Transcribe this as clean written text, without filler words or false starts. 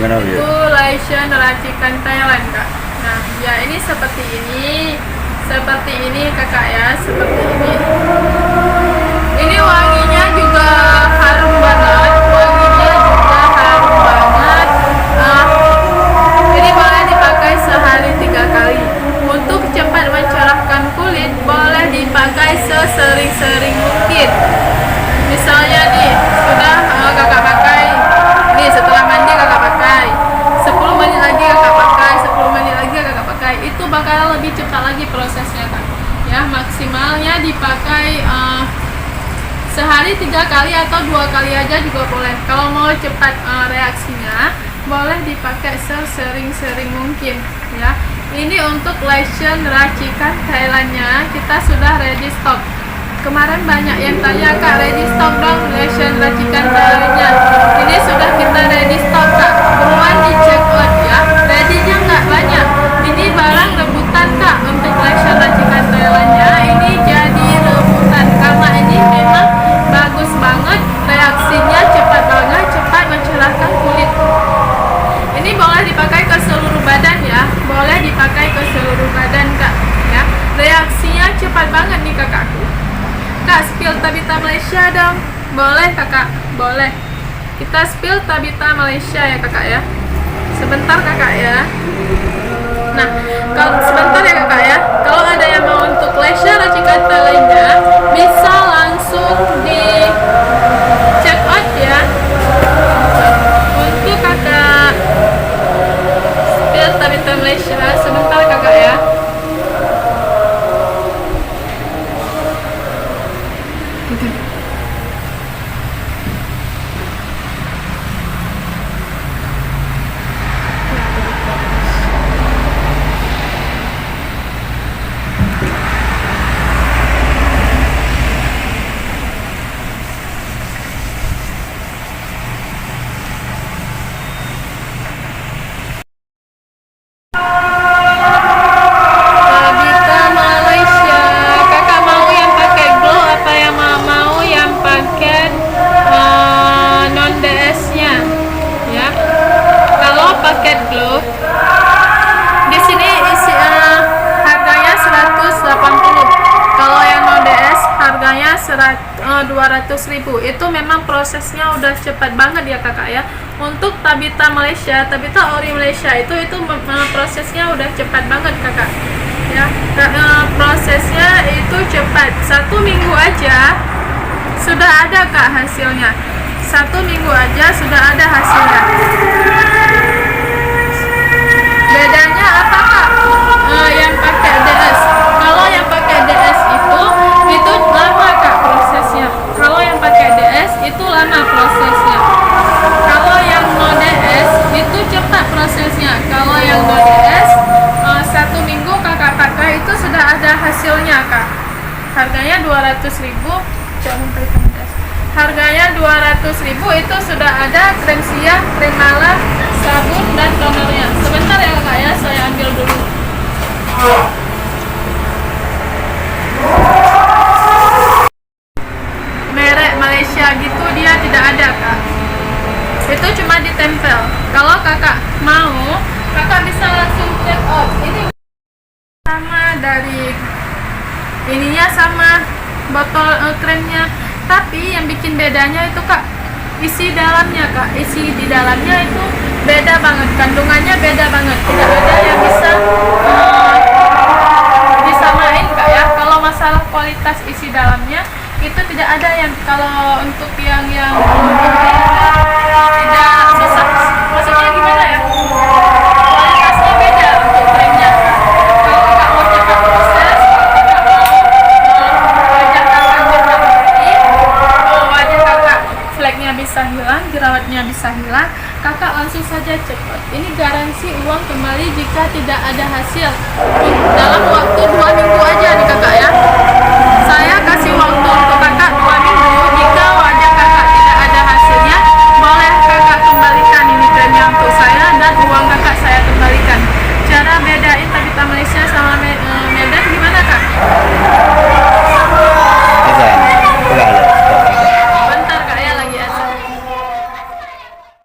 gimana Bu? Itu lotion racikan Thailand Kak. Nah ya ini seperti ini kakak ya, seperti ini. Ini wanginya juga harum banget, ini boleh dipakai sehari 3 kali. Untuk cepat mencerahkan kulit boleh dipakai sesering-sering mungkin. Misalnya nih sudah kakak pakai nih, setelah mandi kakak pakai 10 menit lagi kakak pakai 10 menit lagi kakak pakai, itu bakal lebih cepat lagi prosesnya Kak ya. Maksimalnya dipakai sehari 3 kali atau 2 kali aja juga boleh. Kalau mau cepat reaksinya boleh dipakai sesering-sering mungkin ya. Ini untuk lotion racikan Thailandnya kita sudah ready stock. Kemarin banyak yang tanya Kak, ready stock dong lotion racikan Thailandnya. Ini sudah kita ready stock Kak, buruan di check out ya. Ready-nya nggak banyak, ini barang rebutan Kak. Untuk lotion racikan Thailandnya ini jadi rebutan karena ini memang bagus banget, reaksinya cepat banget, cepat mencerahkan kulit. Ini boleh dipakai ke seluruh badan ya, boleh dipakai ke seluruh badan Kak ya. Reaksinya cepat banget nih kakakku. Kak, spill Tabita Malaysia dong. Boleh kakak, boleh. Kita spill Tabita Malaysia ya kakak ya. Sebentar kakak ya. Nah, kalau sebentar ya kakak ya. Kalau ada yang mau untuk lotion racikan Thailandnya, bisa langsung di check out ya. Untuk kakak spill Tabita Malaysia, sebentar kakak ya. Tabita Malaysia, kakak mau yang pakai glow apa yang mau yang pakai non DS nya ya. Kalau paket glow di sini isi harganya 180. Kalau yang non DS harganya 200.000. Itu memang prosesnya udah cepat banget ya kakak ya. Untuk Tabita Malaysia, Tabita Ori Malaysia itu prosesnya udah cepat banget kakak ya. Prosesnya itu cepat, 1 minggu aja sudah ada kak hasilnya. 1 minggu aja sudah ada hasilnya. Bedanya apa kak? Yang pakai DS, kalau yang pakai DS itu lama kak prosesnya. Kalau yang pakai DS itu lama prosesnya. Kalau yang no DS itu cepat prosesnya. Kalau yang no DS 1 minggu kakak pakai itu sudah ada hasilnya kak. Harganya 200.000. Harganya 200.000 itu sudah ada krem siang, krem malam, sabun dan tonernya. Sebentar ya kak ya, saya ambil dulu. Merek Malaysia gitu dia tidak ada kak. Itu cuma ditempel. Kalau kakak mau, kakak bisa langsung check out. Ini sama dari ininya sama botol kremnya, tapi yang bikin bedanya itu kak isi dalamnya kak. Isi di dalamnya itu beda banget, kandungannya beda banget. Tidak ada yang bisa disamain kak ya. Kalau masalah kualitas isi dalamnya itu tidak ada yang, kalau untuk yang tidak susah. Maksudnya gimana ya? Kualitasnya beda untuk kremnya. Kalau kakak mau cepat proses, kakak mau wajah kakak cepat bersih, kalau wajah kakak fleknya bisa hilang, jerawatnya bisa hilang, kakak langsung saja cepat. Ini garansi uang kembali jika tidak ada hasil dalam waktu 2 minggu aja nih kakak ya. Saya kasih waktu untuk kakak 2 minggu. Jika wajah kakak tidak ada hasilnya, boleh kakak kembalikan ini kremnya untuk saya dan uang kakak saya kembalikan. Cara bedain Tabita Malaysia sama Medan gimana kak?